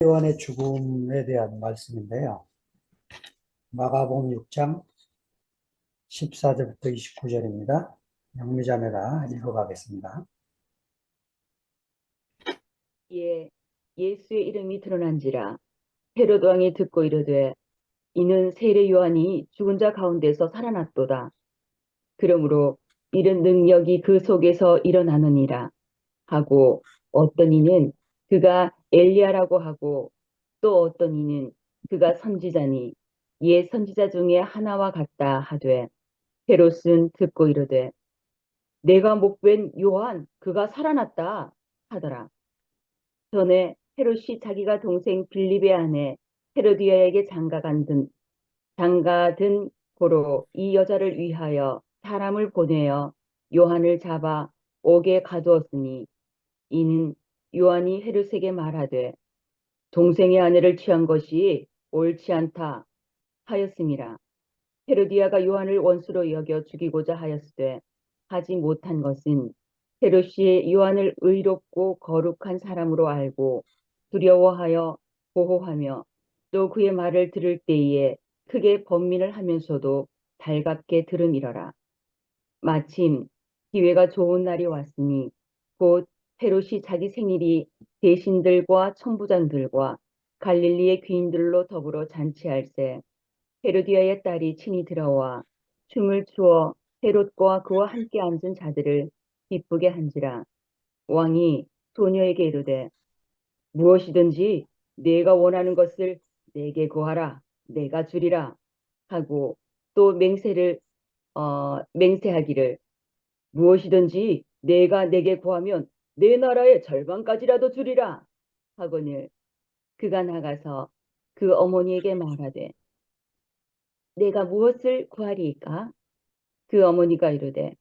요한의 죽음에 대한 말씀인데요. 마가복음 6장 14절부터 29절입니다. 영미자매가 읽어가겠습니다. 예, 예수의 이름이 드러난지라 헤롯 왕이 듣고 이르되 이는 세례 요한이 죽은 자 가운데서 살아났도다. 그러므로 이런 능력이 그 속에서 일어나느니라 하고 어떤 이는 그가 엘리야라고 하고 또 어떤 이는 그가 선지자니 옛 선지자 중에 하나와 같다 하되 헤롯은 듣고 이르되 내가 목뵌 요한 그가 살아났다 하더라. 전에 헤롯이 자기가 동생 빌립의 아내 헤로디아에게 장가든 고로 이 여자를 위하여 사람을 보내어 요한을 잡아 옥에 가두었으니 이는 요한이 헤롯에게 말하되 동생의 아내를 취한 것이 옳지 않다 하였음이라. 헤로디아가 요한을 원수로 여겨 죽이고자 하였으되 하지 못한 것은 헤롯이 요한을 의롭고 거룩한 사람으로 알고 두려워하여 보호하며 또 그의 말을 들을 때에 크게 번민을 하면서도 달갑게 들음이러라. 마침 기회가 좋은 날이 왔으니 곧 헤롯이 자기 생일이 대신들과 천부장들과 갈릴리의 귀인들로 더불어 잔치할세 헤로디아의 딸이 친히 들어와 춤을 추어 헤롯과 그와 함께 앉은 자들을 기쁘게 한지라. 왕이 소녀에게 이르되 무엇이든지 네가 원하는 것을 내게 구하라 내가 주리라 하고 또 맹세하기를 무엇이든지 내가 내게 구하면 내 나라의 절반까지라도 주리라 하거늘 그가 나가서 그 어머니에게 말하되 내가 무엇을 구하리이까? 그 어머니가 이르되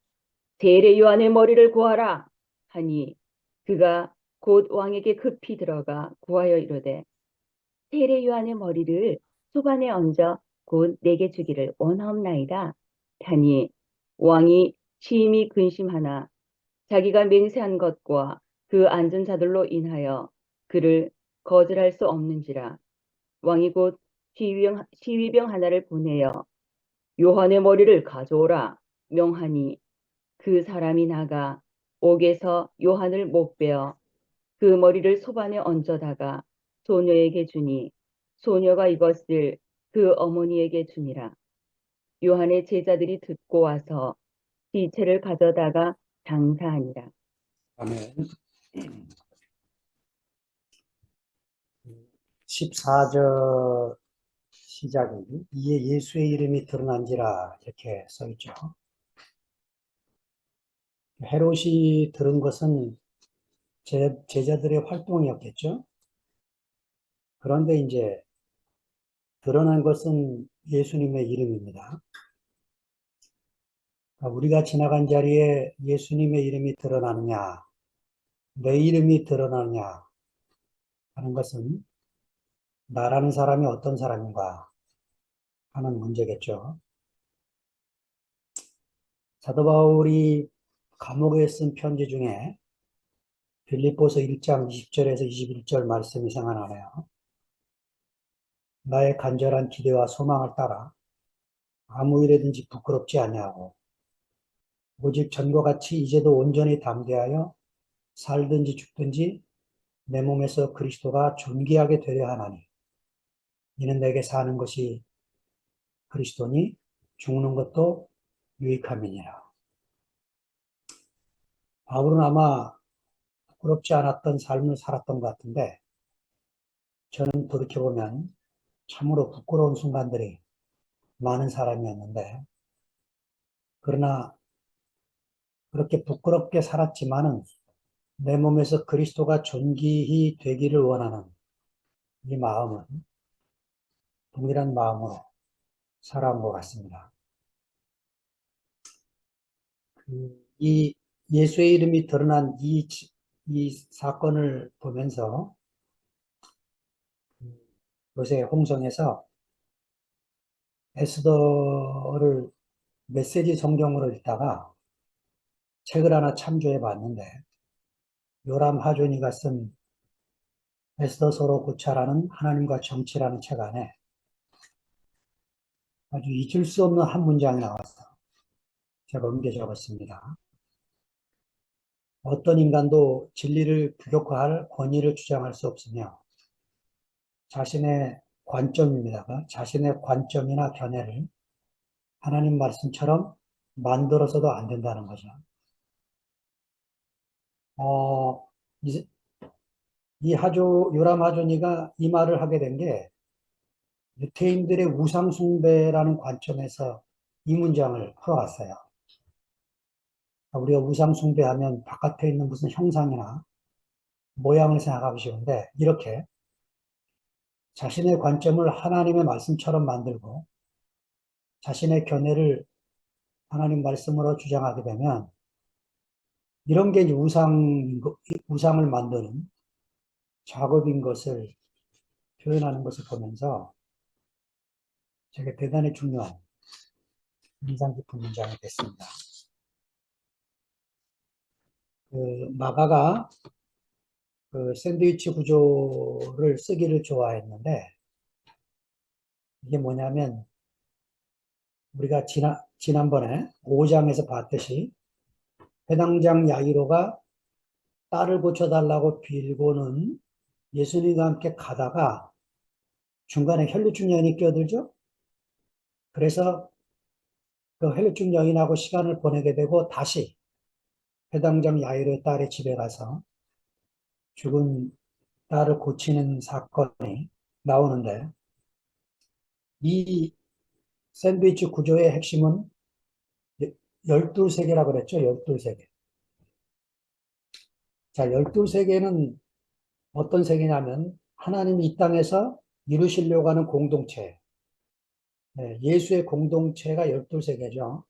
세례 요한의 머리를 구하라 하니 그가 곧 왕에게 급히 들어가 구하여 이르되 세례 요한의 머리를 소반에 얹어 곧 내게 주기를 원하옵나이다 하니 왕이 심히 근심하나 자기가 맹세한 것과 그 앉은 자들로 인하여 그를 거절할 수 없는지라 왕이 곧 시위병 하나를 보내어 요한의 머리를 가져오라 명하니 그 사람이 나가 옥에서 요한을 못 베어 그 머리를 소반에 얹어다가 소녀에게 주니 소녀가 이것을 그 어머니에게 주니라. 요한의 제자들이 듣고 와서 시체를 가져다가 장사하니라. 아멘. 14절 시작이 이에 예수의 이름이 드러난지라 이렇게 써있죠. 헤롯이 들은 것은 제자들의 활동이었겠죠. 그런데 이제 드러난 것은 예수님의 이름입니다. 우리가 지나간 자리에 예수님의 이름이 드러나느냐, 내 이름이 드러나느냐 하는 것은 나라는 사람이 어떤 사람인가 하는 문제겠죠. 사도 바울이 감옥에 쓴 편지 중에 빌립보서 1장 20절에서 21절 말씀이 생각나네요. 나의 간절한 기대와 소망을 따라 아무 일에든지 부끄럽지 아니하고 오직 전과 같이 이제도 온전히 담대하여 살든지 죽든지 내 몸에서 그리스도가 존귀하게 되려 하나니 이는 내게 사는 것이 그리스도니 죽는 것도 유익함이니라. 바울은 아마 부끄럽지 않았던 삶을 살았던 것 같은데 저는 돌이켜보면 참으로 부끄러운 순간들이 많은 사람이었는데 그러나 그렇게 부끄럽게 살았지만은 내 몸에서 그리스도가 존귀히 되기를 원하는 이 마음은 동일한 마음으로 살아온 것 같습니다. 이 예수의 이름이 드러난 이 사건을 보면서 요새 홍성에서 에스더를 메시지 성경으로 읽다가 책을 하나 참조해 봤는데 요람 하조니가 쓴 애써 서로 고찰하는 하나님과 정치라는 책 안에 아주 잊을 수 없는 한 문장이 나왔어. 제가 옮겨 적었습니다. 어떤 인간도 진리를 부격화할 권위를 주장할 수 없으며 자신의 관점입니다가 자신의 관점이나 견해를 하나님 말씀처럼 만들어서도 안 된다는 거죠. 어, 이, 요람 하조니가 이 말을 하게 된 게 유태인들의 우상 숭배라는 관점에서 이 문장을 풀어왔어요. 우리가 우상 숭배하면 바깥에 있는 무슨 형상이나 모양을 생각하기 쉬운데 이렇게 자신의 관점을 하나님의 말씀처럼 만들고 자신의 견해를 하나님 말씀으로 주장하게 되면 이런 게 이제 우상을 만드는 작업인 것을 표현하는 것을 보면서 제게 대단히 중요한 인상 깊은 문장이 됐습니다. 마가가 샌드위치 구조를 쓰기를 좋아했는데 이게 뭐냐면 우리가 지난번에 5장에서 봤듯이 회당장 야이로가 딸을 고쳐달라고 빌고는 예수님과 함께 가다가 중간에 혈루증 여인이 끼어들죠. 그래서 그 혈루증 여인하고 시간을 보내게 되고 다시 회당장 야이로의 딸의 집에 가서 죽은 딸을 고치는 사건이 나오는데 이 샌드위치 구조의 핵심은 12세계라고 그랬죠. 12세계. 자, 12세계는 어떤 세계냐면 하나님이 이 땅에서 이루시려고 하는 공동체, 예수의 공동체가 12세계죠.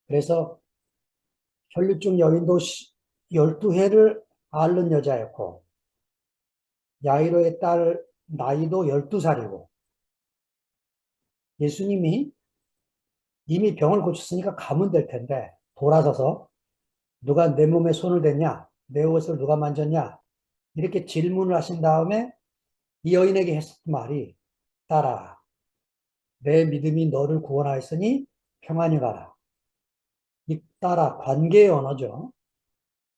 그래서 혈류증 여인도 12회를 앓는 여자였고 야이로의 딸 나이도 12살이고 예수님이 이미 병을 고쳤으니까 가면 될 텐데 돌아서서 누가 내 몸에 손을 댔냐? 내 옷을 누가 만졌냐? 이렇게 질문을 하신 다음에 이 여인에게 했었던 말이 딸아, 내 믿음이 너를 구원하였으니 평안히 가라. 이 딸아, 관계의 언어죠.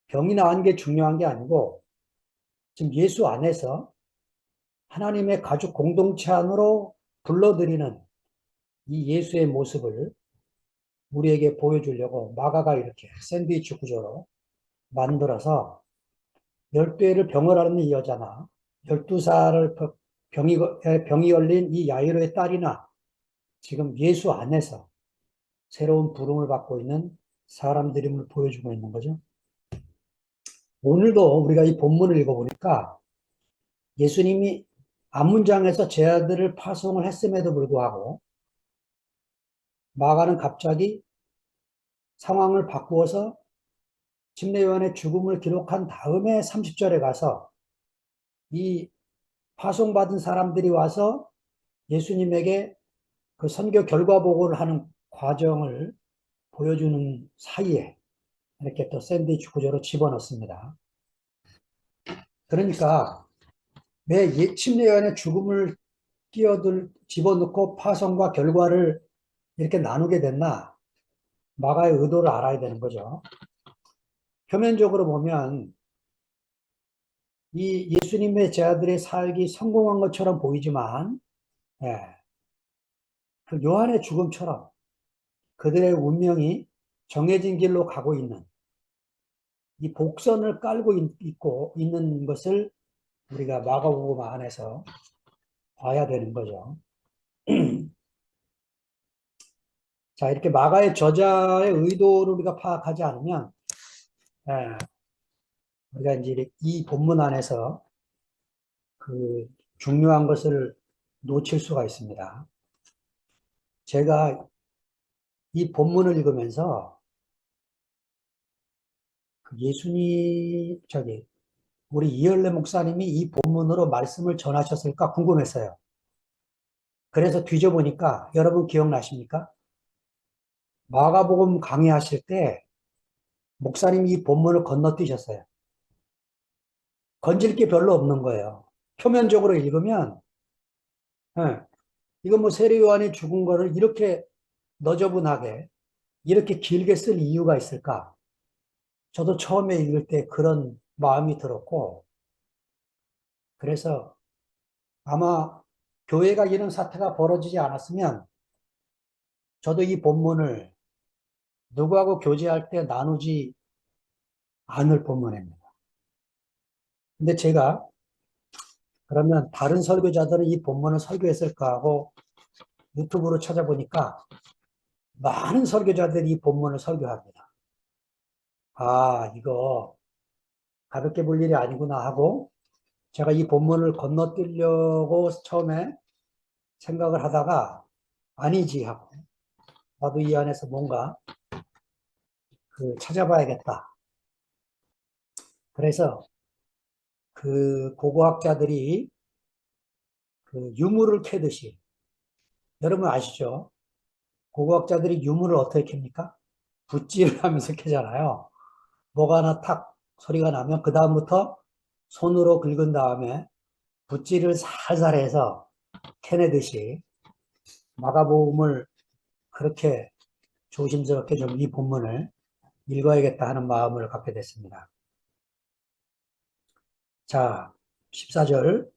병이 나은 게 중요한 게 아니고 지금 예수 안에서 하나님의 가족 공동체 안으로 불러들이는 이 예수의 모습을 우리에게 보여주려고 마가가 이렇게 샌드위치 구조로 만들어서 12회를 병을 앓는 이 여자나 12살을 병이 걸린 이 야이로의 딸이나 지금 예수 안에서 새로운 부름을 받고 있는 사람들임을 보여주고 있는 거죠. 오늘도 우리가 이 본문을 읽어보니까 예수님이 앞문장에서 제 아들을 파송을 했음에도 불구하고 마가는 갑자기 상황을 바꾸어서 침례요한의 죽음을 기록한 다음에 30절에 가서 이 파송받은 사람들이 와서 예수님에게 그 선교 결과 보고를 하는 과정을 보여주는 사이에 이렇게 또 샌드위치 구조로 집어넣습니다. 그러니까 왜 침례요한의 죽음을 집어넣고 파송과 결과를 이렇게 나누게 됐나? 마가의 의도를 알아야 되는 거죠. 표면적으로 보면 이 예수님의 제자들의 살기 성공한 것처럼 보이지만, 예, 그 요한의 죽음처럼 그들의 운명이 정해진 길로 가고 있는 이 복선을 깔고 있는 것을 우리가 마가복음 안에서 봐야 되는 거죠. 자, 이렇게 마가의 저자의 의도를 우리가 파악하지 않으면, 예, 우리가 이제 이 본문 안에서 그 중요한 것을 놓칠 수가 있습니다. 제가 이 본문을 읽으면서 그 우리 이열래 목사님이 이 본문으로 말씀을 전하셨을까 궁금했어요. 그래서 뒤져보니까 여러분 기억나십니까? 마가복음 강의하실 때 목사님이 이 본문을 건너뛰셨어요. 건질 게 별로 없는 거예요. 표면적으로 읽으면, 예, 이거 뭐 세례 요한이 죽은 거를 이렇게 너저분하게, 이렇게 길게 쓸 이유가 있을까? 저도 처음에 읽을 때 그런 마음이 들었고, 그래서 아마 교회가 이런 사태가 벌어지지 않았으면 저도 이 본문을 누구하고 교제할 때 나누지 않을 본문입니다. 근데 제가 그러면 다른 설교자들은 이 본문을 설교했을까 하고 유튜브로 찾아보니까 많은 설교자들이 이 본문을 설교합니다. 아, 이거 가볍게 볼 일이 아니구나 하고 제가 이 본문을 건너뛰려고 처음에 생각을 하다가 아니지 하고 나도 이 안에서 뭔가 찾아봐야겠다. 그래서 그 고고학자들이 그 유물을 캐듯이 여러분 아시죠? 고고학자들이 유물을 어떻게 캡니까? 붓질을 하면서 캐잖아요. 뭐가 하나 탁 소리가 나면 그 다음부터 손으로 긁은 다음에 붓질을 살살 해서 캐내듯이 마가복음을 그렇게 조심스럽게 좀 이 본문을 읽어야겠다 하는 마음을 갖게 됐습니다. 자, 14절.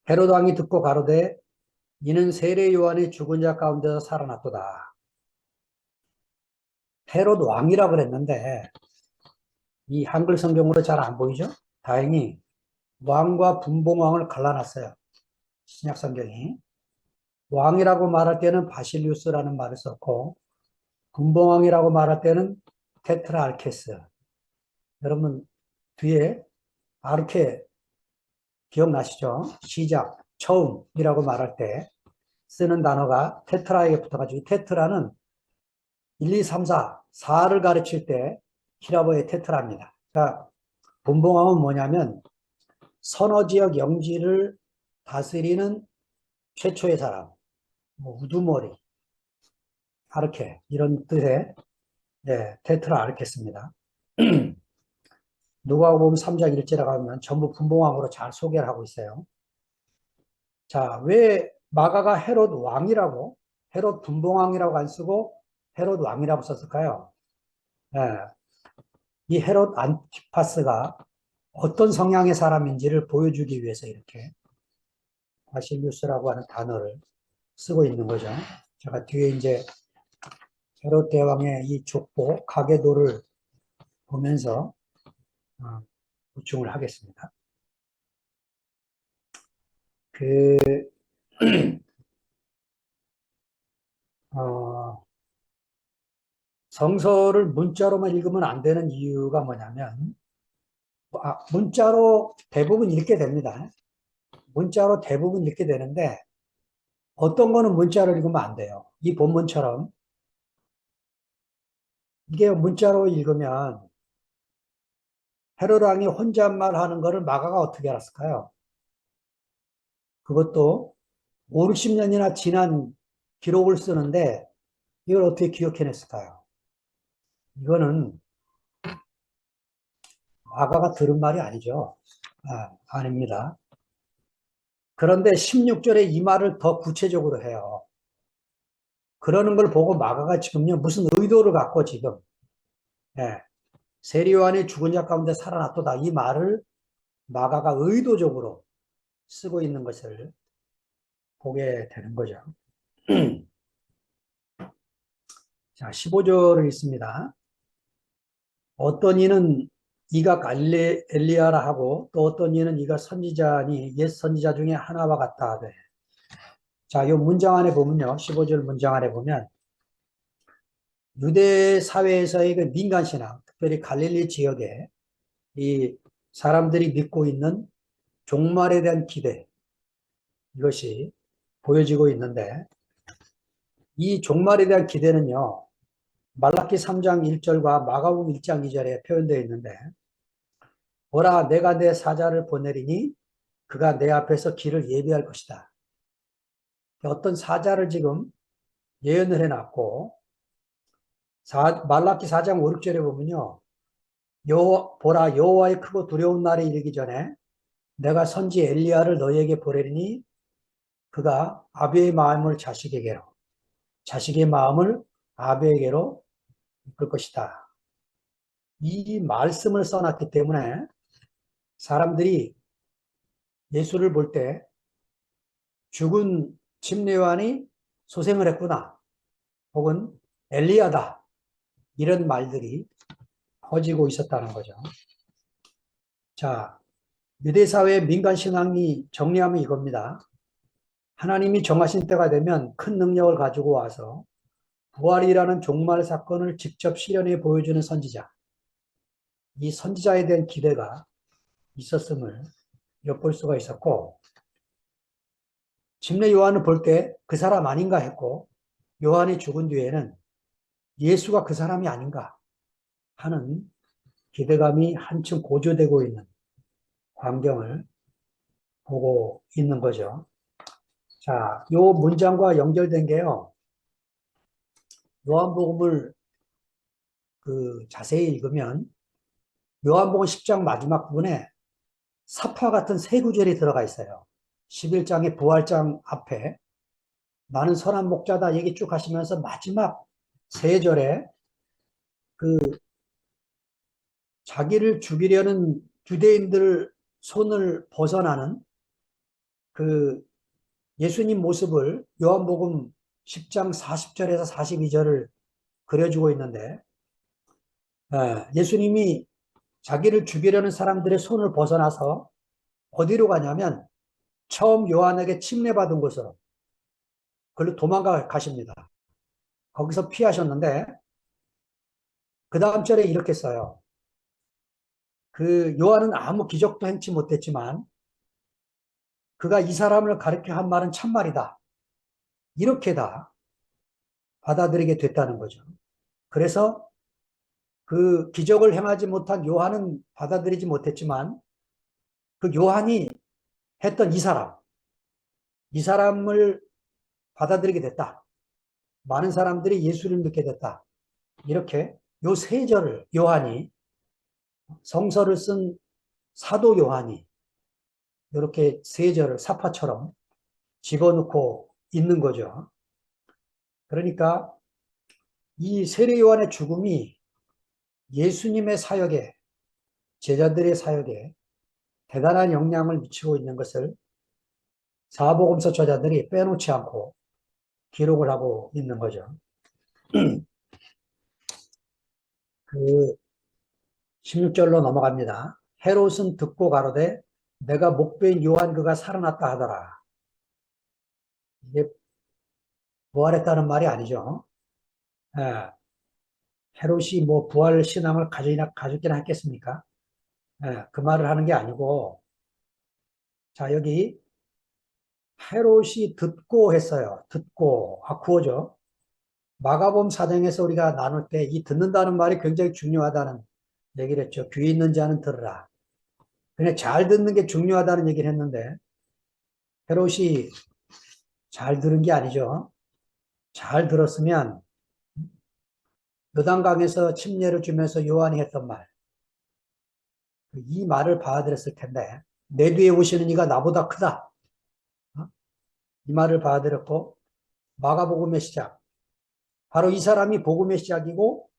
헤롯 왕이 듣고 가로되 이는 세례 요한이 죽은 자 가운데서 살아났도다. 헤롯 왕이라 그랬는데 이 한글 성경으로 잘 안 보이죠? 다행히 왕과 분봉왕을 갈라놨어요. 신약 성경이. 왕이라고 말할 때는 바실리우스라는 말을 썼고 분봉왕이라고 말할 때는 테트라알케스. 여러분 뒤에 아르케 기억나시죠? 시작, 처음이라고 말할 때 쓰는 단어가 테트라에게 붙어가지고 테트라는 1, 2, 3, 4, 4를 가르칠 때 히라보의 테트라입니다. 그러니까 분봉왕은 뭐냐면 선어 지역 영지를 다스리는 최초의 사람, 뭐 우두머리, 아르케 이런 뜻의 테트라 아르케스입니다. 누가복음 3장 1절에 가면 전부 분봉왕으로 잘 소개를 하고 있어요. 자, 왜 마가가 헤롯 왕이라고 헤롯 분봉왕이라고 안 쓰고 헤롯 왕이라고 썼을까요? 예, 이 헤롯 안티파스가 어떤 성향의 사람인지를 보여주기 위해서 이렇게 바실루스라고 하는 단어를 쓰고 있는 거죠. 제가 뒤에 이제 헤롯 대왕의 이 족보, 가계도를 보면서 보충을 하겠습니다. 그, 어, 성서를 문자로만 읽으면 안 되는 이유가 뭐냐면, 문자로 대부분 읽게 됩니다. 문자로 대부분 읽게 되는데, 어떤 거는 문자로 읽으면 안 돼요. 이 본문처럼. 이게 문자로 읽으면, 헤롯 왕이 혼잣말 하는 거를 마가가 어떻게 알았을까요? 그것도 5, 60년이나 지난 기록을 쓰는데, 이걸 어떻게 기억해냈을까요? 이거는 마가가 들은 말이 아니죠. 아닙니다. 그런데 16절에 이 말을 더 구체적으로 해요. 그러는 걸 보고 마가가 지금요, 무슨 의도를 갖고 지금, 세례 요한이 죽은 자 가운데 살아났도다. 이 말을 마가가 의도적으로 쓰고 있는 것을 보게 되는 거죠. 자, 15절을 읽습니다. 어떤 이는 이가 엘리야라 하고 또 어떤 이는 이가 선지자니 옛 선지자 중에 하나와 같다 하되. 자, 이 문장 안에 보면요. 15절 문장 안에 보면 유대 사회에서의 그 민간신앙, 특별히 갈릴리 지역에 이 사람들이 믿고 있는 종말에 대한 기대, 이것이 보여지고 있는데 이 종말에 대한 기대는요. 말라기 3장 1절과 마가복음 1장 2절에 표현되어 있는데 보라 내가 내 사자를 보내리니 그가 내 앞에서 길을 예비할 것이다. 어떤 사자를 지금 예언을 해놨고 말라기 4장 5, 6절에 보면요. 보라 여호와의 크고 두려운 날이 이르기 전에 내가 선지 엘리야를 너에게 보내리니 그가 아비의 마음을 자식에게로, 자식의 마음을 아비에게로 이끌 것이다. 이 말씀을 써놨기 때문에 사람들이 예수를 볼 때 죽은 침례요한이 소생을 했구나, 혹은 엘리야다, 이런 말들이 퍼지고 있었다는 거죠. 자, 유대사회의 민간신앙이 정리하면 이겁니다. 하나님이 정하신 때가 되면 큰 능력을 가지고 와서 부활이라는 종말 사건을 직접 실현해 보여주는 선지자. 이 선지자에 대한 기대가 있었음을 엿볼 수가 있었고, 침례 요한을 볼 때 그 사람 아닌가 했고, 요한이 죽은 뒤에는 예수가 그 사람이 아닌가 하는 기대감이 한층 고조되고 있는 광경을 보고 있는 거죠. 자, 요 문장과 연결된 게요, 요한복음을 자세히 읽으면 요한복음 10장 마지막 부분에 사파 같은 세 구절이 들어가 있어요. 11장의 부활장 앞에 나는 선한 목자다 얘기 쭉 하시면서 마지막 세 절에 그 자기를 죽이려는 유대인들 손을 벗어나는 그 예수님 모습을 요한복음 10장 40절에서 42절을 그려주고 있는데, 예수님이 자기를 죽이려는 사람들의 손을 벗어나서 어디로 가냐면 처음 요한에게 침례받은 곳으로, 그걸로 도망가 가십니다. 거기서 피하셨는데 그 다음 절에 이렇게 써요. 그 요한은 아무 기적도 행치 못했지만 그가 이 사람을 가리켜 한 말은 참말이다, 이렇게 다 받아들이게 됐다는 거죠. 그래서 그 기적을 행하지 못한 요한은 받아들이지 못했지만 그 요한이 했던 이 사람을 받아들이게 됐다. 많은 사람들이 예수를 믿게 됐다. 이렇게 요 세 절을 요한이, 성서를 쓴 사도 요한이 이렇게 세 절을 사파처럼 집어넣고 있는 거죠. 그러니까 이 세례 요한의 죽음이 예수님의 사역에, 제자들의 사역에 대단한 영향을 미치고 있는 것을 사복음서 저자들이 빼놓지 않고 기록을 하고 있는 거죠. 그 16절로 넘어갑니다. 헤롯은 듣고 가로되 내가 목배인 요한 그가 살아났다 하더라. 이게 부활했다는 말이 아니죠. 예, 헤롯이 뭐 부활 신앙을 가졌기나 했겠습니까? 예, 그 말을 하는 게 아니고, 자, 여기 헤롯이 듣고 했어요. 듣고, 구어죠. 마가복음 4장에서 우리가 나눌 때 이 듣는다는 말이 굉장히 중요하다는 얘기를 했죠. 귀 있는 자는 들으라. 그냥 잘 듣는 게 중요하다는 얘기를 했는데 헤롯이 잘 들은 게 아니죠. 잘 들었으면 요단강에서 침례를 주면서 요한이 했던 말, 이 말을 받아들였을 텐데 내 뒤에 오시는 이가 나보다 크다, 이 말을 받아들였고, 마가복음의 시작, 바로 이 사람이 복음의 시작이고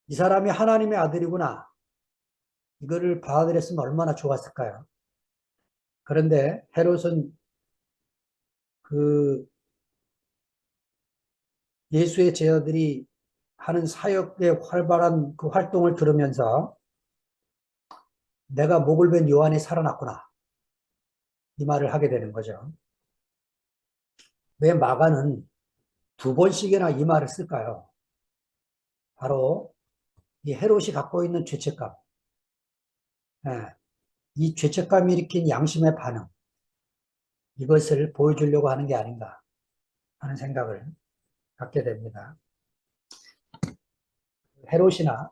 이 사람이 하나님의 아들이구나, 이거를 받아들였으면 얼마나 좋았을까요? 그런데 헤롯은 그 예수의 제자들이 하는 사역의 활발한 그 활동을 들으면서 내가 목을 벤 요한이 살아났구나, 이 말을 하게 되는 거죠. 왜 마가는 두 번씩이나 이 말을 쓸까요? 바로 이 헤롯이 갖고 있는 죄책감, 예, 이 죄책감이 일으킨 양심의 반응, 이것을 보여주려고 하는 게 아닌가 하는 생각을 갖게 됩니다. 헤롯이나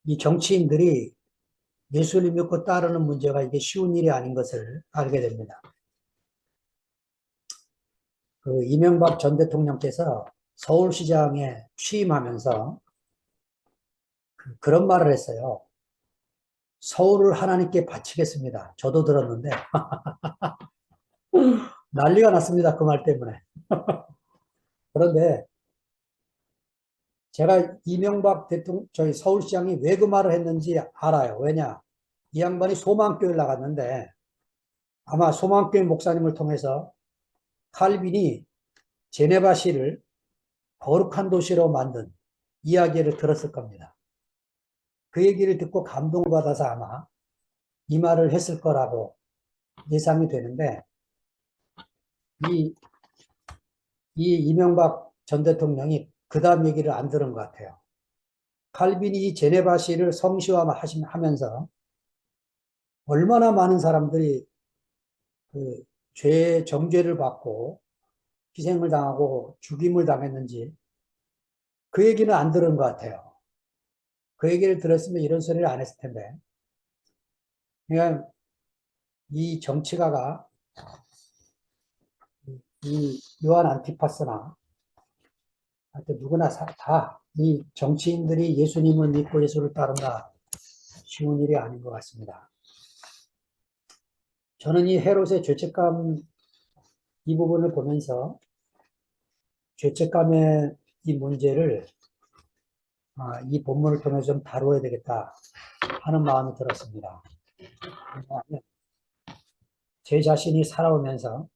이 정치인들이 예수를 믿고 따르는 문제가 이게 쉬운 일이 아닌 것을 알게 됩니다. 그 이명박 전 대통령께서 서울시장에 취임하면서 그런 말을 했어요. 서울을 하나님께 바치겠습니다. 저도 들었는데 난리가 났습니다. 그 말 때문에. 그런데 제가 이명박 대통령, 저희 서울시장이 왜 그 말을 했는지 알아요. 왜냐? 이 양반이 소망교회를 나갔는데 아마 소망교회 목사님을 통해서 칼빈이 제네바시를 거룩한 도시로 만든 이야기를 들었을 겁니다. 그 얘기를 듣고 감동을 받아서 아마 이 말을 했을 거라고 예상이 되는데 이, 이 이명박 전 대통령이 그 다음 얘기를 안 들은 것 같아요. 칼빈이 이 제네바시를 성시화하면서 얼마나 많은 사람들이 그 정죄를 받고 희생을 당하고 죽임을 당했는지 그 얘기는 안 들은 것 같아요. 그 얘기를 들었으면 이런 소리를 안 했을 텐데. 그러니까 이 정치가가 이 요한 안티파스나 하여튼 누구나 다 이 정치인들이 예수님을 믿고 예수를 따른다 쉬운 일이 아닌 것 같습니다. 저는 이 헤롯의 죄책감 이 부분을 보면서 죄책감의 이 문제를 이 본문을 통해서 좀 다루어야 되겠다 하는 마음이 들었습니다. 왜냐하면 제 자신이 살아오면서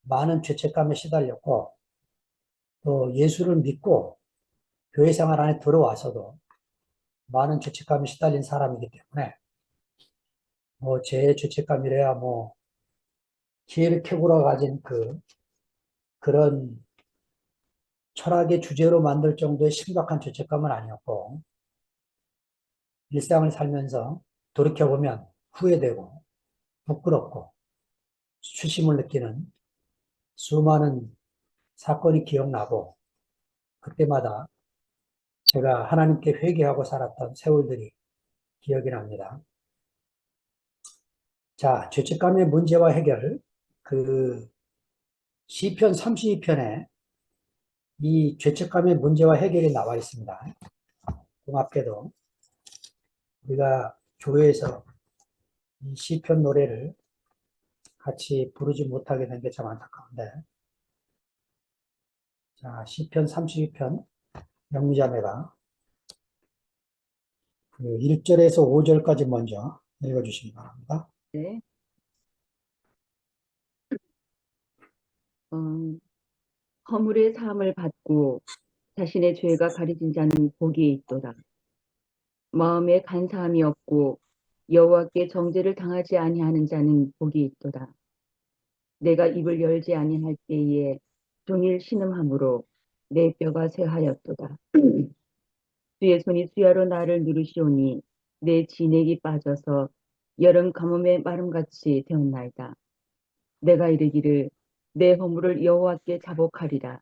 많은 죄책감에 시달렸고 또 예수를 믿고 교회 생활 안에 들어와서도 많은 죄책감에 시달린 사람이기 때문에 뭐 제 죄책감이래야 뭐 기회를 캐고라 가진 그런 철학의 주제로 만들 정도의 심각한 죄책감은 아니었고 일상을 살면서 돌이켜보면 후회되고 부끄럽고 수심을 느끼는 수많은 사건이 기억나고 그때마다 제가 하나님께 회개하고 살았던 세월들이 기억이 납니다. 자, 죄책감의 문제와 해결. 그 시편 32편에 이 죄책감의 문제와 해결이 나와 있습니다. 고맙게도 우리가 교회에서 이 시편 노래를 같이 부르지 못하게 된 게 참 안타까운데. 자, 시편 32편 영미자매가 그 1절에서 5절까지 먼저 읽어주시기 바랍니다. 네. 어, 허물의 사함을 받고 자신의 죄가 가려진 자는 복이 있도다. 마음에 간사함이 없고 여호와께 정죄를 당하지 아니하는 자는 복이 있도다. 내가 입을 열지 아니할 때에 종일 신음함으로 내 뼈가 쇠하였도다. 주의 손이 수야로 나를 누르시오니 내 진액이 빠져서 여름 가뭄의 마름같이 되었나이다. 내가 이르기를 내 허물을 여호와께 자복하리라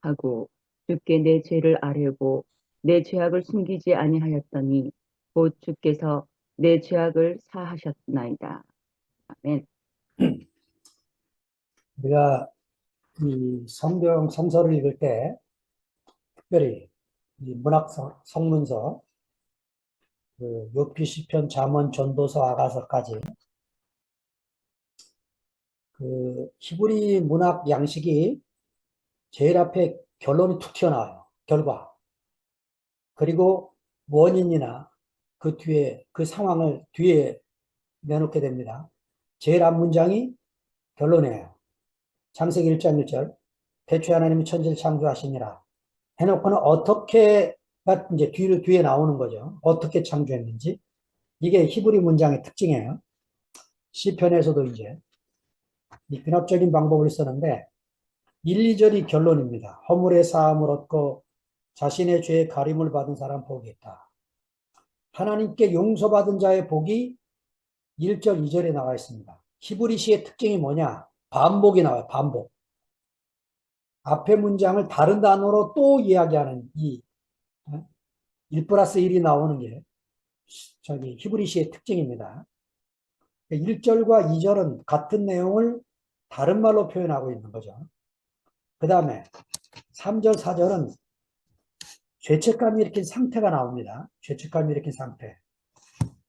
하고 주께 내 죄를 아뢰고 내 죄악을 숨기지 아니하였더니 곧 주께서 내 죄악을 사하셨나이다. 아멘. 우리가 이 성서를 읽을 때 특별히 이 문학 성문서, 그 욥기 시편 잠언 전도서 아가서까지 그 히브리 문학 양식이 제일 앞에 결론이 툭 튀어나와요. 결과. 그리고 원인이나 그 뒤에 그 상황을 뒤에 내놓게 됩니다. 제일 앞 문장이 결론이에요. 창세기 1장 1절. 태초에 하나님이 천지를 창조하시니라. 해놓고는 어떻게가 이제 뒤에 나오는 거죠. 어떻게 창조했는지. 이게 히브리 문장의 특징이에요. 시편에서도 이제 이 귀납적인 방법을 썼는데 1, 2절이 결론입니다. 허물의 사함을 얻고 자신의 죄의 가림을 받은 사람 복이 있다. 하나님께 용서받은 자의 복이 1절, 2절에 나와 있습니다. 히브리시의 특징이 뭐냐? 반복이 나와요. 반복. 앞에 문장을 다른 단어로 또 이야기하는 이 1 플러스 1이 나오는 게 저기 히브리시의 특징입니다. 1절과 2절은 같은 내용을 다른 말로 표현하고 있는 거죠. 그 다음에 3절, 4절은 죄책감이 일으킨 상태가 나옵니다. 죄책감이 일으킨 상태.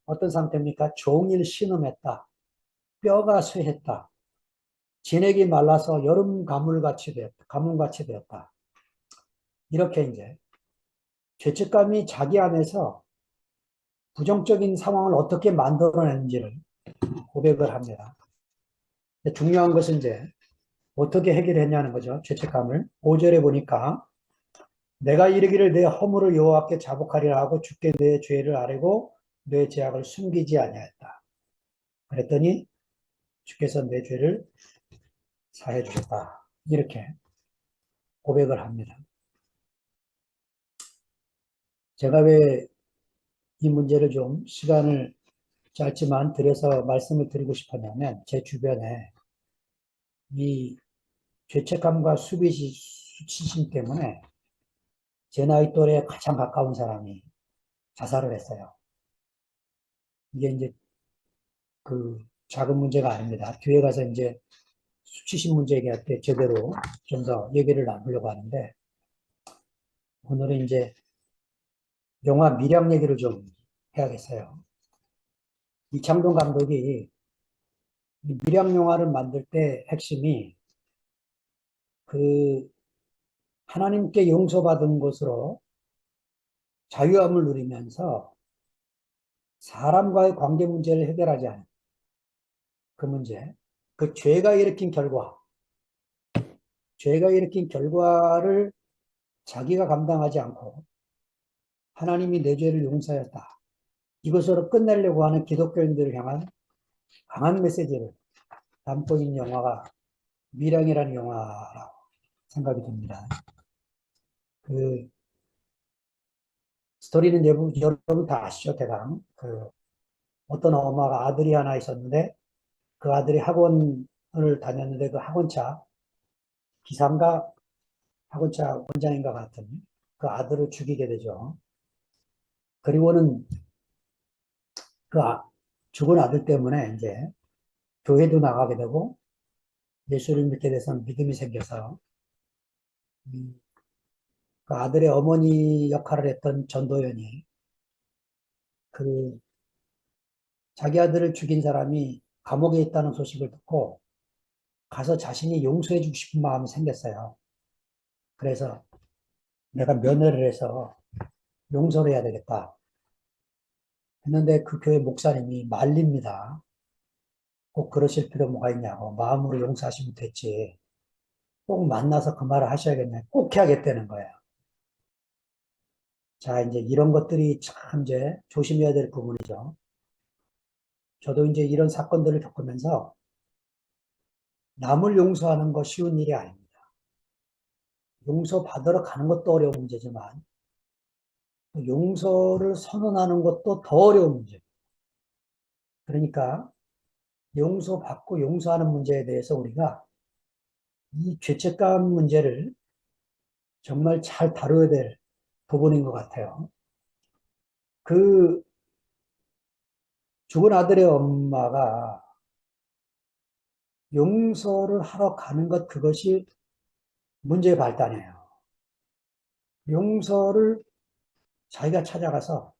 어떤 상태입니까? 종일 신음했다. 뼈가 쇠했다. 진액이 말라서 여름 가물같이 되었다. 가뭄같이 되었다. 이렇게 이제 죄책감이 자기 안에서 부정적인 상황을 어떻게 만들어내는지를 고백을 합니다. 중요한 것은 이제 어떻게 해결했냐는 거죠. 죄책감을. 5절에 보니까 내가 이르기를 내 허물을 여호와께 자복하리라 하고 주께 내 죄를 아뢰고 내 죄악을 숨기지 아니하였다. 그랬더니 주께서 내 죄를 사해 주셨다. 이렇게 고백을 합니다. 제가 왜 이 문제를 좀 시간을 짧지만 들여서 말씀을 드리고 싶었냐면 제 주변에 이 죄책감과 수치심 때문에 제 나이 또래에 가장 가까운 사람이 자살을 했어요. 이게 이제 그 작은 문제가 아닙니다. 뒤에 가서 이제 수치심 문제 얘기할 때 제대로 좀 더 얘기를 나누려고 하는데 오늘은 이제 영화 밀양 얘기를 좀 해야겠어요. 이창동 감독이 이 밀양 영화를 만들 때 핵심이 그 하나님께 용서받은 것으로 자유함을 누리면서 사람과의 관계 문제를 해결하지 않은 그 문제, 그 죄가 일으킨 결과를 자기가 감당하지 않고 하나님이 내 죄를 용서했다. 이것으로 끝내려고 하는 기독교인들을 향한 강한 메시지를 담고 있는 영화가 밀양이라는 영화라고 생각이 듭니다. 그 스토리는 여러분 다 아시죠? 대강 어떤 엄마가 아들이 하나 있었는데 그 아들이 학원을 다녔는데 그 학원차 기사인가 학원차 원장인가 같은 그 아들을 죽이게 되죠. 그리고는 그 죽은 아들 때문에 이제 교회도 나가게 되고 예수를 믿게 돼서 믿음이 생겨서 그 아들의 어머니 역할을 했던 전도연이 그 자기 아들을 죽인 사람이 감옥에 있다는 소식을 듣고 가서 자신이 용서해주고 싶은 마음이 생겼어요. 그래서 내가 면회를 해서 용서를 해야 되겠다 했는데 그 교회 목사님이 말립니다. 꼭 그러실 필요 뭐가 있냐고. 마음으로 용서하시면 됐지. 꼭 만나서 그 말을 하셔야겠네. 꼭 해야겠다는 거예요. 자, 이제 이런 것들이 참 이제 조심해야 될 부분이죠. 저도 이제 이런 사건들을 겪으면서 남을 용서하는 거 쉬운 일이 아닙니다. 용서받으러 가는 것도 어려운 문제지만 용서를 선언하는 것도 더 어려운 문제. 그러니까 용서받고 용서하는 문제에 대해서 우리가 이 죄책감 문제를 정말 잘 다뤄야 될 부분인 것 같아요. 그 죽은 아들의 엄마가 용서를 하러 가는 것 그것이 문제의 발단이에요. 용서를 자기가 찾아가서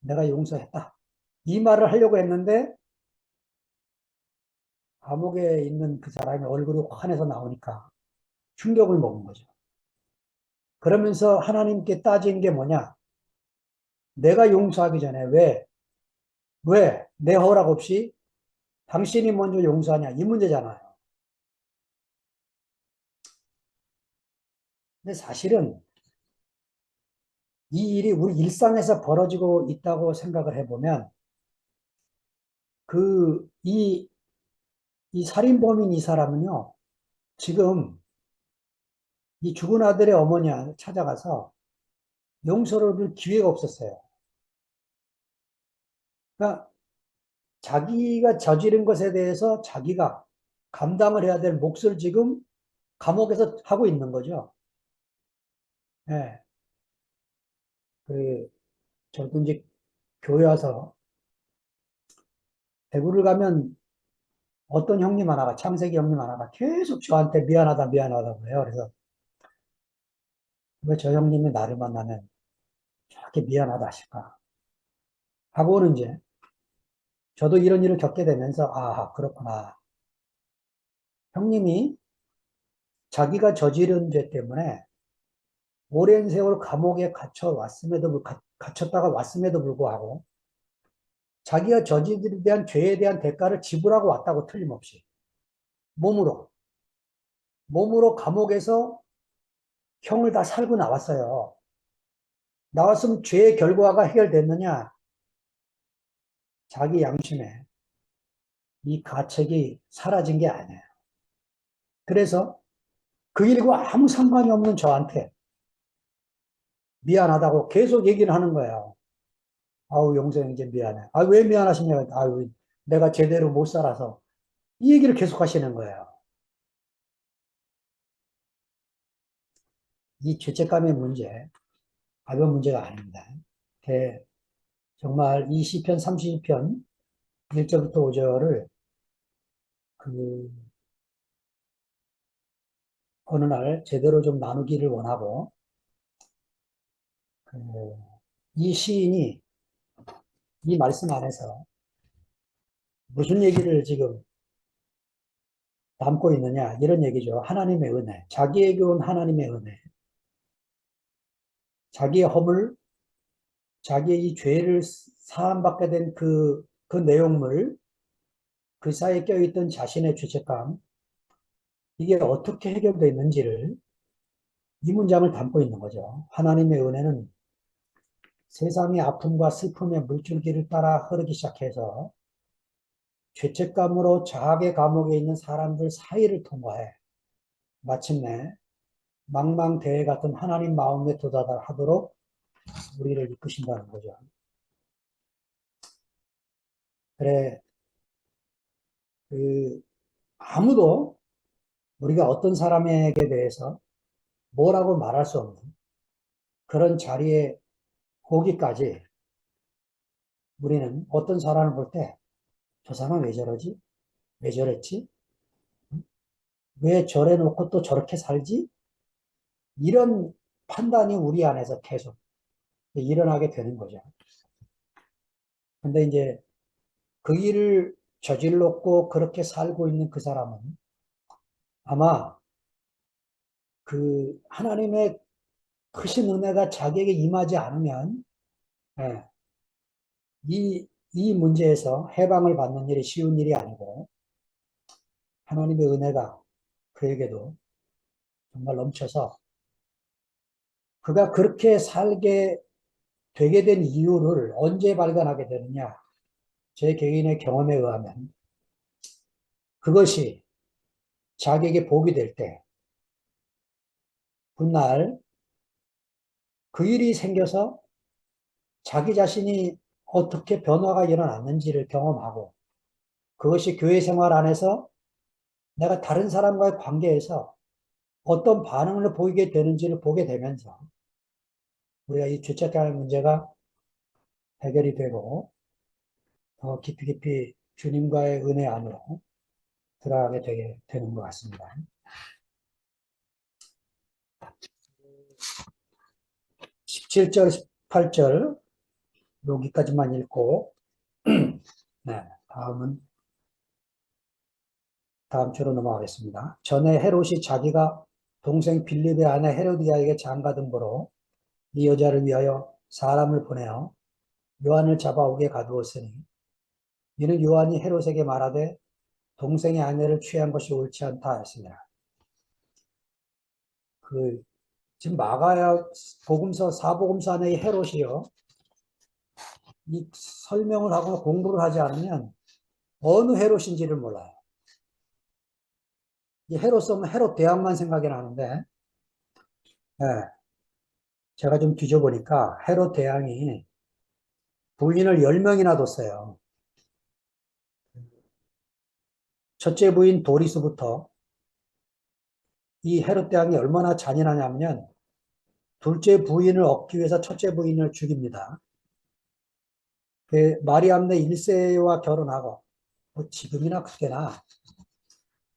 내가 용서했다. 이 말을 하려고 했는데 감옥에 있는 그 사람이 얼굴이 환해서 나오니까 충격을 먹은 거죠. 그러면서 하나님께 따진 게 뭐냐? 내가 용서하기 전에 왜 내 허락 없이 당신이 먼저 용서하냐? 이 문제잖아요. 근데 사실은 이 일이 우리 일상에서 벌어지고 있다고 생각을 해보면 이 살인범인 이 사람은요, 지금 이 죽은 아들의 어머니 찾아가서 용서를 줄 기회가 없었어요. 그러니까 자기가 저지른 것에 대해서 자기가 감당을 해야 될 몫을 지금 감옥에서 하고 있는 거죠. 예. 그, 저도 이제 교회 와서 대구를 가면 어떤 형님 하나가, 창세기 형님 하나가 계속 저한테 미안하다, 미안하다고 그래요. 그래서 왜 저 형님이 나를 만나면 저렇게 미안하다 하실까? 하고는 이제 저도 이런 일을 겪게 되면서 아, 그렇구나. 형님이 자기가 저지른 죄 때문에 오랜 세월 감옥에 갇혔다가 왔음에도 불구하고 자기가 저지른 대한 죄에 대한 대가를 지불하고 왔다고 틀림없이 몸으로 감옥에서 형을 다 살고 나왔어요. 나왔으면 죄의 결과가 해결됐느냐? 자기 양심에 이 가책이 사라진 게 아니에요. 그래서 그 일과 아무 상관이 없는 저한테 미안하다고 계속 얘기를 하는 거예요. 아우, 용서 이제 미안해. 아, 왜 미안하시냐? 아유, 내가 제대로 못 살아서. 이 얘기를 계속 하시는 거예요. 이 죄책감의 문제, 가벼운 문제가 아닙니다. 정말 이 시편 32편 1절부터 5절을 그 어느 날 제대로 좀 나누기를 원하고 이 시인이 이 말씀 안에서 무슨 얘기를 지금 담고 있느냐 이런 얘기죠. 하나님의 은혜, 자기에게 온 하나님의 은혜, 자기의 허물, 자기의 이 죄를 사함받게 된 그 내용물, 그 사이에 껴있던 자신의 죄책감, 이게 어떻게 해결되어 있는지를 이 문장을 담고 있는 거죠. 하나님의 은혜는 세상의 아픔과 슬픔의 물줄기를 따라 흐르기 시작해서 죄책감으로 자학의 감옥에 있는 사람들 사이를 통과해 마침내 망망대해 같은 하나님 마음에 도달하도록 우리를 이끄신다는 거죠. 그래, 아무도 우리가 어떤 사람에게 대해서 뭐라고 말할 수 없는 그런 자리에 오기까지 우리는 어떤 사람을 볼 때 저 사람 왜 저러지? 왜 저랬지? 왜 저래 놓고 또 저렇게 살지? 이런 판단이 우리 안에서 계속 일어나게 되는 거죠. 근데 이제 그 일을 저질렀고 그렇게 살고 있는 그 사람은 아마 그 하나님의 크신 은혜가 자기에게 임하지 않으면 예, 이 문제에서 해방을 받는 일이 쉬운 일이 아니고 하나님의 은혜가 그에게도 정말 넘쳐서 그가 그렇게 살게 되게 된 이유를 언제 발견하게 되느냐? 제 개인의 경험에 의하면 그것이 자기에게 복이 될 때, 훗날 그 일이 생겨서 자기 자신이 어떻게 변화가 일어났는지를 경험하고 그것이 교회 생활 안에서 내가 다른 사람과의 관계에서 어떤 반응을 보이게 되는지를 보게 되면서 우리가 이 죄책감의 문제가 해결이 되고 더 깊이 깊이 주님과의 은혜 안으로 들어가게 되게 되는 것 같습니다. 17절, 18절 여기까지만 읽고 네, 다음 주로 넘어가겠습니다. 전에 헤롯이 자기가 동생 빌립의 아내 헤로디아에게 장가든 거로 이 여자를 위하여 사람을 보내어 요한을 잡아오게 가두었으니 이는 요한이 헤롯에게 말하되 동생의 아내를 취한 것이 옳지 않다 했습니다. 지금 마가야 복음서 사복음서 안에 이 헤롯이요. 이 설명을 하거나 공부를 하지 않으면 어느 헤롯인지를 몰라요. 이 헤롯 쓰면 헤롯 대왕만 생각이 나는데 네, 제가 좀 뒤져보니까 헤롯 대왕이 부인을 10명이나 뒀어요. 첫째 부인 도리스부터 이 헤롯 대왕이 얼마나 잔인하냐면 둘째 부인을 얻기 위해서 첫째 부인을 죽입니다. 마리암네 1세와 결혼하고 지금이나 그때나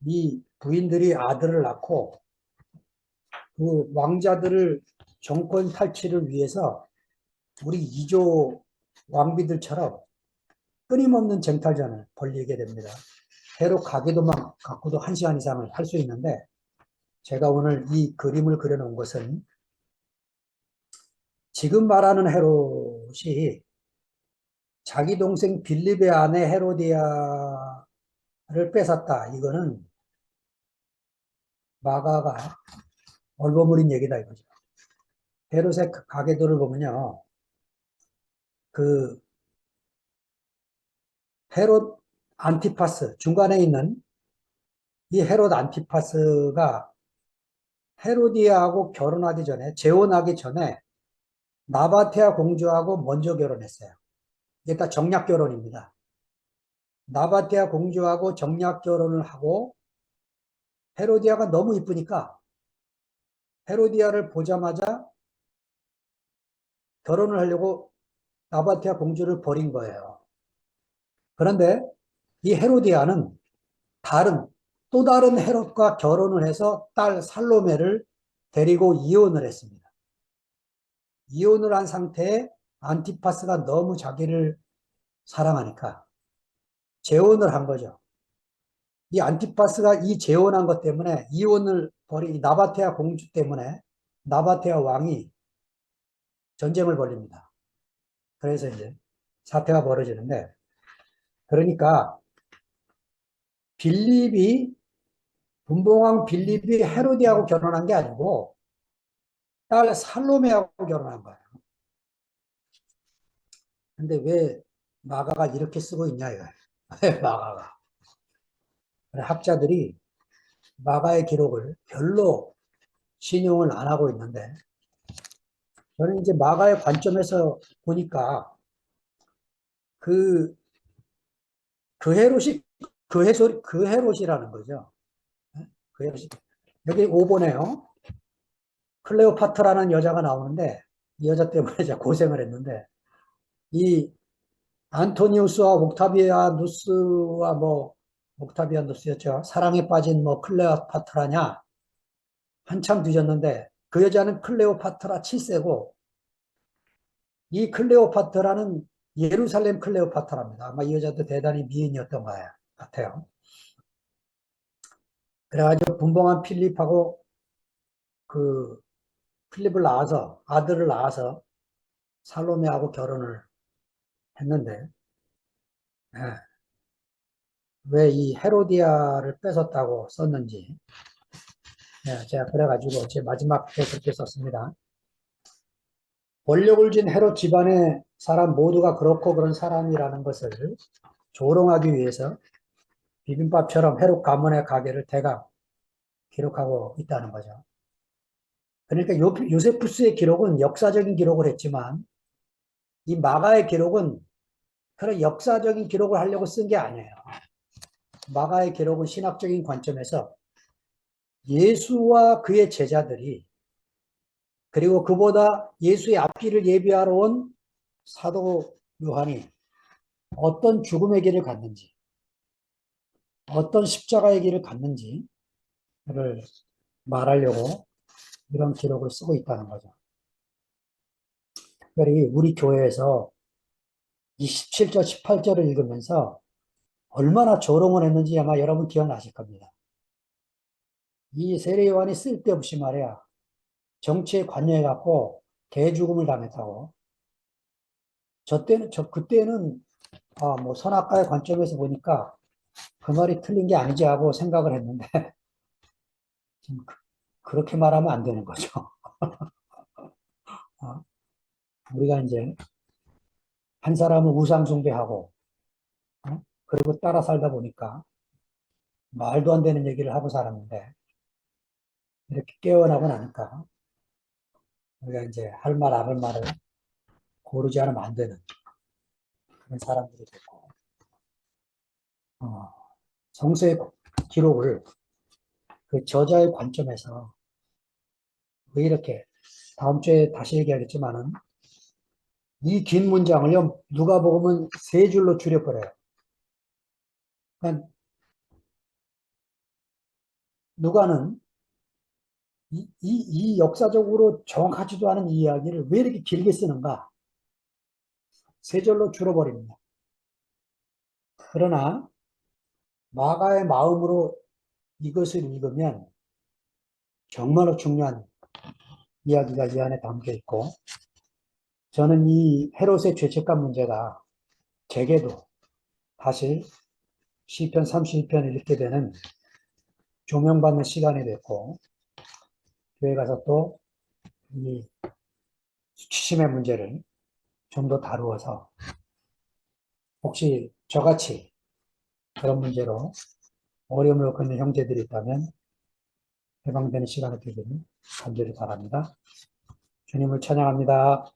이 부인들이 아들을 낳고 그 왕자들을 정권 탈취를 위해서 우리 2조 왕비들처럼 끊임없는 쟁탈전을 벌이게 됩니다. 헤롯 가게도만 갖고도 1시간 이상을 할 수 있는데, 제가 오늘 이 그림을 그려놓은 것은 지금 말하는 헤롯이 자기 동생 빌립의 아내 헤로디아를 뺏었다. 이거는 마가가 얼버무린 얘기다 이거죠. 헤롯의 가계도를 보면요. 그 헤롯 안티파스 중간에 있는 이 헤롯 안티파스가 헤로디아하고 결혼하기 전에 재혼하기 전에 나바테아 공주하고 먼저 결혼했어요. 이게 다 정략 결혼입니다. 나바테아 공주하고 정략 결혼을 하고 헤로디아가 너무 이쁘니까 헤로디아를 보자마자 결혼을 하려고 나바테아 공주를 버린 거예요. 그런데 이 헤로디아는 또 다른 헤롯과 결혼을 해서 딸 살로메를 데리고 이혼을 했습니다. 이혼을 한 상태에 안티파스가 너무 자기를 사랑하니까 재혼을 한 거죠. 이 안티파스가 이 재혼한 것 때문에 이혼을 벌인 나바테아 공주 때문에 나바테아 왕이 전쟁을 벌입니다. 그래서 이제 사태가 벌어지는데, 그러니까 빌립이 분봉왕 빌립이 헤로디하고 결혼한 게 아니고 딸 살로메하고 결혼한 거예요. 근데 왜 마가가 이렇게 쓰고 있냐 이거예요. 왜 마가가. 학자들이 마가의 기록을 별로 신용을 안 하고 있는데, 저는 이제 마가의 관점에서 보니까 그, 그 헤롯이, 그 헤롯이라는 거죠. 그 헤롯이. 여기 5번에요. 클레오파트라는 여자가 나오는데, 이 여자 때문에 제가 고생을 했는데, 이 안토니우스와 옥타비아누스와 옥타비아누스였죠. 사랑에 빠진 클레오파트라냐? 한참 뒤졌는데, 그 여자는 클레오파트라 7세고, 이 클레오파트라는 예루살렘 클레오파트라입니다. 아마 이 여자도 대단히 미인이었던 거 같아요. 그래가지고 분봉한 필립하고 그 필립을 낳아서, 아들을 낳아서 살로메하고 결혼을 했는데, 왜 이 헤로디아를 뺏었다고 썼는지, 제가 그래가지고 제 마지막 때 그렇게 썼습니다. 권력을 쥔 헤롯 집안의 사람 모두가 그렇고 그런 사람이라는 것을 조롱하기 위해서 비빔밥처럼 헤롯 가문의 가계를 대강 기록하고 있다는 거죠. 그러니까 요세푸스의 기록은 역사적인 기록을 했지만 이 마가의 기록은 그런 역사적인 기록을 하려고 쓴 게 아니에요. 마가의 기록은 신학적인 관점에서 예수와 그의 제자들이, 그리고 그보다 예수의 앞길을 예비하러 온 사도 요한이 어떤 죽음의 길을 갔는지, 어떤 십자가의 길을 갔는지를 말하려고 이런 기록을 쓰고 있다는 거죠. 특별히 우리 교회에서 이 17절, 18절을 읽으면서 얼마나 조롱을 했는지 아마 여러분 기억나실 겁니다. 이 세례 요한이 쓸데없이 말이야, 정치에 관여해갖고 개죽음을 당했다고. 그때는 선악과의 관점에서 보니까 그 말이 틀린 게 아니지 하고 생각을 했는데, 지금 그렇게 말하면 안 되는 거죠. 어, 우리가 이제 한 사람은 우상숭배하고, 그리고 따라 살다 보니까 말도 안 되는 얘기를 하고 살았는데, 이렇게 깨어나고 나니까 우리가 이제 할 말, 안 할 말을 고르지 않으면 안 되는 그런 사람들이 됐고, 어, 성서의 기록을 그 저자의 관점에서 왜 이렇게, 다음 주에 다시 얘기하겠지만은, 이 긴 문장을요, 누가복음은 3줄로 줄여버려요. 그러니까 누가는 이 역사적으로 정확하지도 않은 이야기를 왜 이렇게 길게 쓰는가? 세 절로 줄어버립니다. 그러나 마가의 마음으로 이것을 읽으면 정말로 중요한 이야기가 이 안에 담겨 있고, 저는 이 헤롯의 죄책감 문제가 제게도 다시 시편 31편을 읽게 되는 조명받는 시간이 됐고, 교회 가서 또 이 수치심의 문제를 좀 더 다루어서 혹시 저같이 그런 문제로 어려움을 겪는 형제들이 있다면 해방되는 시간이 되기를 간절히 바랍니다. 주님을 찬양합니다.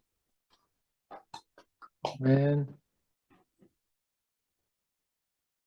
아멘.